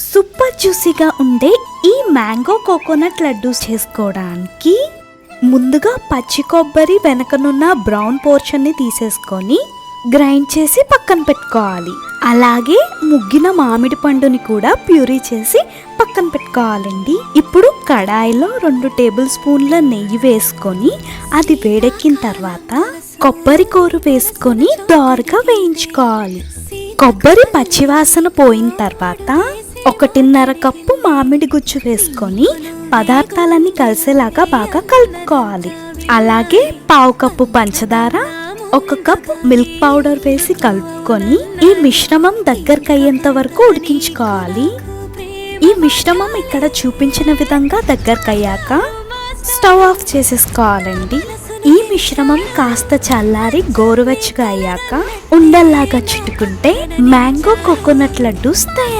Super జ్యూసీగా ఉండే ఈ మ్యాంగో కోకోనట్ లడ్డూస్ చేసుకోవడానికి ముందుగా పచ్చి కొబ్బరి వెనకనున్న బ్రౌన్ పోర్షన్ని తీసేసుకొని గ్రైండ్ చేసి పక్కన పెట్టుకోవాలి. అలాగే ముగ్గిన మామిడి పండుని కూడా ప్యూరీ చేసి పక్కన పెట్టుకోవాలండి. ఇప్పుడు కడాయిలో 2 టేబుల్ స్పూన్ల నెయ్యి వేసుకొని అది వేడెక్కిన తర్వాత కొబ్బరి కూర వేసుకొని దోరగా వేయించుకోవాలి. కొబ్బరి పచ్చివాసన పోయిన తర్వాత 1.5 కప్పు మామిడి గుజ్జు వేసుకొని పదార్థాలన్నీ కలిసేలాగా బాగా కలుపుకోవాలి. అలాగే 1/2 కప్పు పంచదార, 1 కప్ మిల్క్ పౌడర్ వేసి కలుపుకొని ఈ మిశ్రమం దగ్గరకు అయ్యేంత వరకు ఉడికించుకోవాలి. ఈ మిశ్రమం ఇక్కడ చూపించిన విధంగా దగ్గరకు అయ్యాక స్టవ్ ఆఫ్ చేసేసుకోవాలండి. ఈ మిశ్రమం కాస్త చల్లారి గోరువెచ్చగా అయ్యాక ఉండల్లాగా చుట్టుకుంటే మ్యాంగో కోకోనట్ లడ్డూస్ తయారు.